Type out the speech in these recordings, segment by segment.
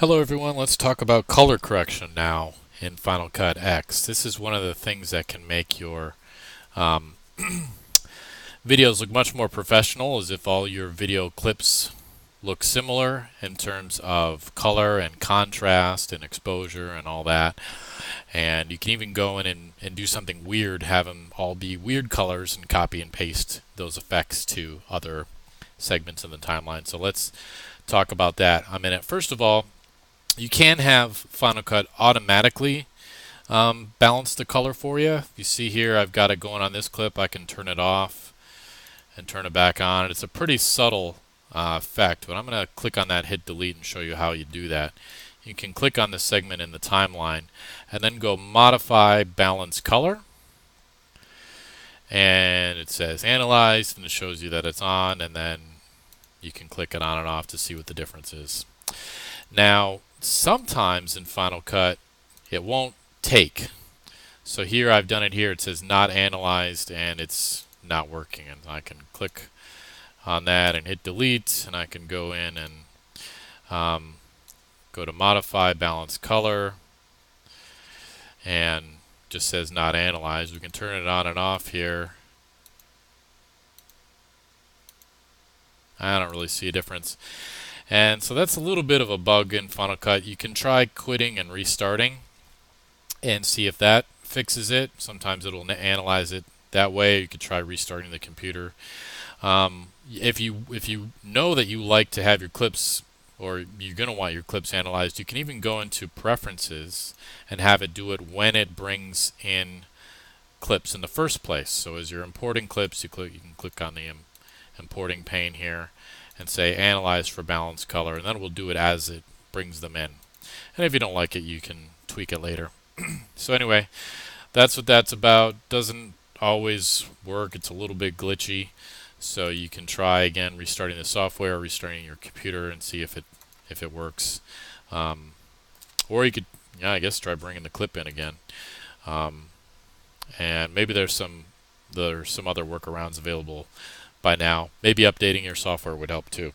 Hello everyone, let's talk about color correction now in Final Cut X. This is one of the things that can make your um, videos look much more professional, as if all your video clips look similar in terms of color and contrast and exposure and all that. And you can even go in and do something weird, have them all be weird colors and copy and paste those effects to other segments in the timeline. So let's talk about that a minute. First of all, you can have Final Cut automatically balance the color for you. You see here, I've got it going on this clip. I can turn it off and turn it back on. It's a pretty subtle effect, but I'm going to click on that, hit delete, and show you how you do that. You can click on the segment in the timeline and then go Modify Balance Color. And it says Analyzed, and it shows you that it's on, and then you can click it on and off to see what the difference is. Now, sometimes in Final Cut, it won't take. So here I've done it here. It says not analyzed, and it's not working. And I can click on that and hit delete, and I can go in and go to Modify Balance Color, and just says not analyzed. We can turn it on and off here. I don't really see a difference. And so that's a little bit of a bug in Final Cut. You can try quitting and restarting and see if that fixes it. Sometimes it'll analyze it that way. You could try restarting the computer. If you know that you like to have your clips, or you're going to want your clips analyzed, you can even go into Preferences and have it do it when it brings in clips in the first place. So as you're importing clips, you can click on the importing pane here and say Analyze for balance color, and then we'll do it as it brings them in. And if you don't like it, you can tweak it later. So anyway, that's what that's about. Doesn't always work. It's a little bit glitchy. So you can try again restarting the software, restarting your computer, and see if it works. Or you could, yeah, I guess try bringing the clip in again. And maybe there's some other workarounds available by now. Maybe updating your software would help too.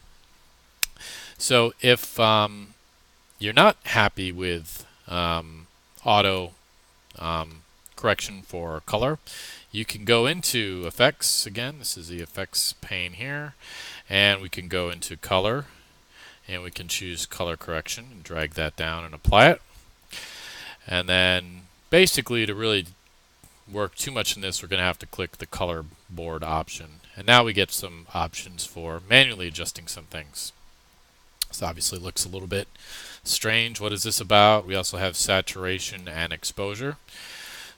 So if you're not happy with auto correction for color, you can go into Effects again. This is the Effects pane here, and we can go into Color, and we can choose Color Correction and drag that down and apply it. And then basically, to really work too much in this, we're going to have to click the color board option. And now we get some options for manually adjusting some things. This obviously looks a little bit strange. What is this about? We also have saturation and exposure.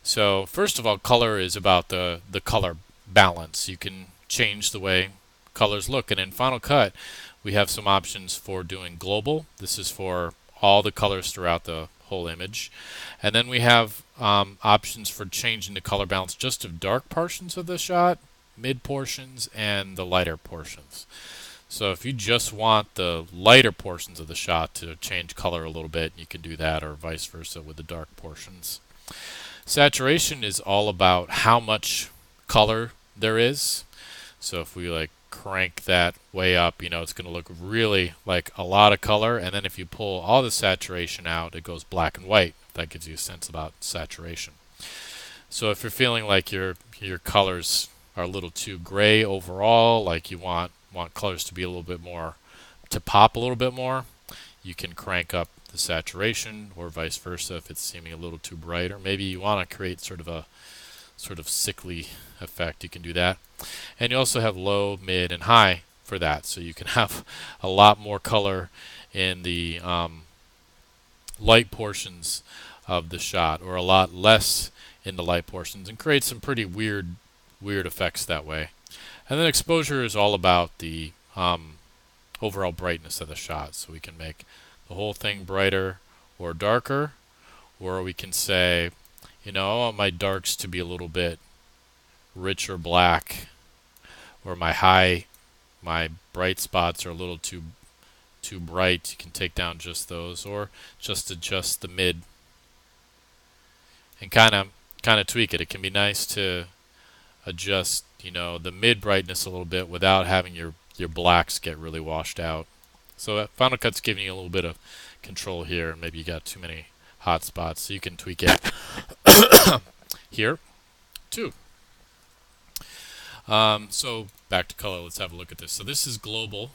So first of all, color is about the color balance. You can change the way colors look. And in Final Cut, we have some options for doing global. This is for all the colors throughout the whole image. And then we have options for changing the color balance just of dark portions of the shot, mid portions, and the lighter portions. So if you just want the lighter portions of the shot to change color a little bit, you can do that, or vice versa with the dark portions. Saturation is all about how much color there is. So if we like crank that way up, it's going to look really like a lot of color. And then if you pull all the saturation out, it goes black and white. That gives you a sense about saturation. So if you're feeling like your colors are a little too gray overall, like you want colors to be a little bit more, to pop a little bit more, you can crank up the saturation, or vice versa if it's seeming a little too bright, or maybe you want to create sort of sickly effect. You can do that. And you also have low, mid, and high for that, so you can have a lot more color in the light portions of the shot, or a lot less in the light portions, and create some pretty weird effects that way. And then exposure is all about the overall brightness of the shot, so we can make the whole thing brighter or darker, or we can say, I want my darks to be a little bit richer black, or my bright spots are a little too bright. You can take down just those, or just adjust the mid and kind of tweak it. It can be nice to adjust, the mid brightness a little bit without having your blacks get really washed out. So Final Cut's giving you a little bit of control here. Maybe you got too many hot spots, so you can tweak it here too. So back to color, let's have a look at this. So this is global,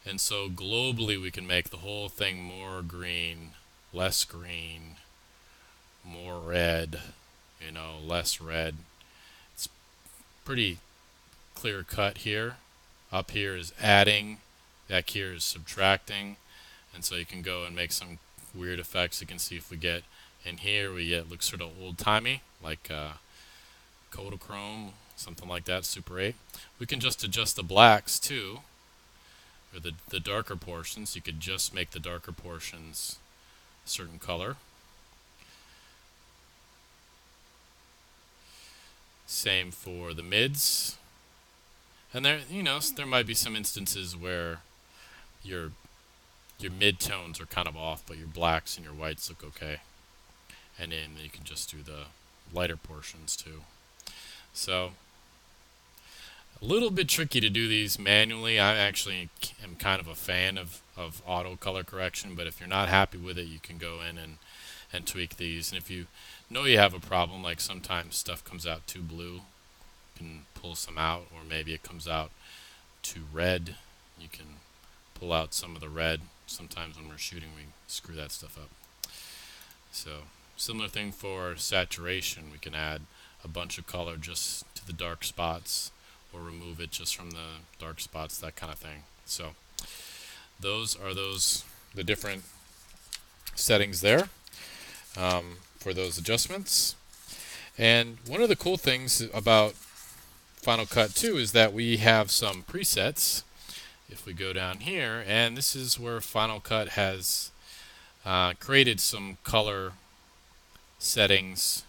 and so globally we can make the whole thing more green, less green, more red, less red. It's pretty clear cut here. Up here is adding, back here is subtracting, and so you can go and make some weird effects. You can see if we get in here, we get, looks sort of old-timey, like Kodachrome, something like that, Super 8. We can just adjust the blacks too, or the darker portions. You could just make the darker portions a certain color. Same for the mids. And there, there might be some instances where your mid-tones are kind of off, but your blacks and your whites look okay. And then you can just do the lighter portions too. So a little bit tricky to do these manually. I actually am kind of a fan of auto color correction, but if you're not happy with it, you can go in and tweak these. And if you know you have a problem, like sometimes stuff comes out too blue, you can pull some out, or maybe it comes out too red, you can pull out some of the red. Sometimes when we're shooting, we screw that stuff up. So similar thing for saturation. We can add a bunch of color just to the dark spots, or remove it just from the dark spots, that kind of thing. So those are the different settings there for those adjustments. And one of the cool things about Final Cut 2 is that we have some presets. If we go down here, and this is where Final Cut has created some color settings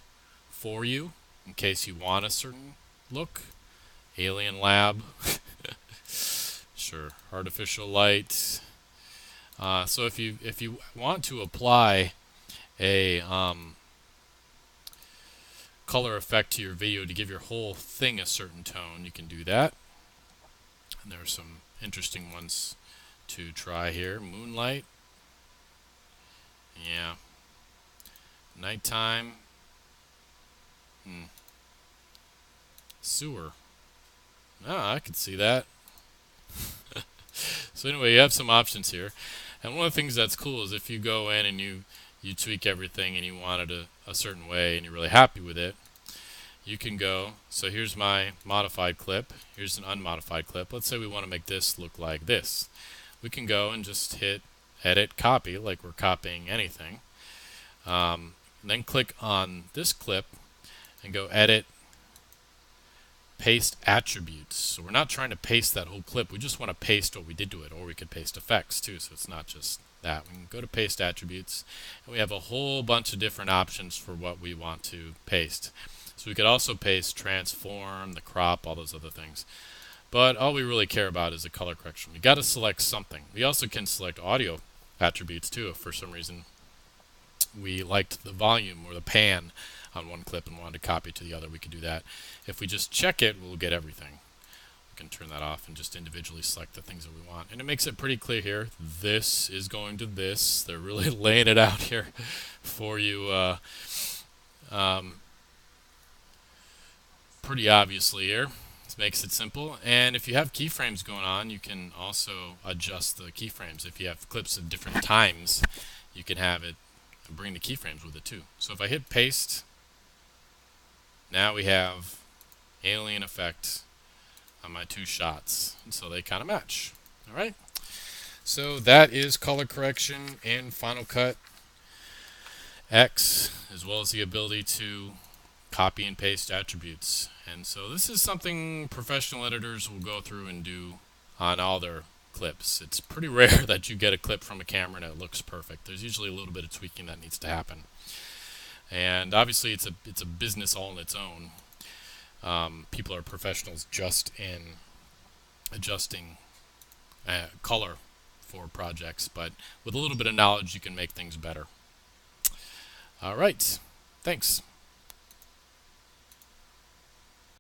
for you in case you want a certain look. Alien Lab, sure, artificial light. So if you want to apply a color effect to your video to give your whole thing a certain tone, you can do that. And there are some interesting ones to try here. Moonlight, yeah. Nighttime, sewer. Ah, I could see that. So anyway, you have some options here. And one of the things that's cool is if you go in and you tweak everything and you want it a certain way and you're really happy with it, you can go. So here's my modified clip. Here's an unmodified clip. Let's say we want to make this look like this. We can go and just hit edit copy like we're copying anything. Then click on this clip and go edit paste attributes. So we're not trying to paste that whole clip. We just want to paste what we did to it, or we could paste effects too, so it's not just that. We can go to paste attributes, and we have a whole bunch of different options for what we want to paste. So we could also paste transform, the crop, all those other things. But all we really care about is the color correction. We got to select something. We also can select audio attributes too if for some reason we liked the volume or the pan on one clip and wanted to copy it to the other. We could do that. If we just check it, we'll get everything. We can turn that off and just individually select the things that we want. And it makes it pretty clear here. This is going to this. They're really laying it out here for you pretty obviously here. This makes it simple. And if you have keyframes going on, you can also adjust the keyframes. If you have clips at different times, you can have it bring the keyframes with it too. So if I hit paste, now we have alien effect on my two shots, and so they kind of match. All right, so that is color correction in Final Cut X, as well as the ability to copy and paste attributes. And so this is something professional editors will go through and do on all their clips. It's pretty rare that you get a clip from a camera and it looks perfect. There's usually a little bit of tweaking that needs to happen. And obviously it's a business all on its own. People are professionals just in adjusting color for projects, but with a little bit of knowledge you can make things better. All right, thanks.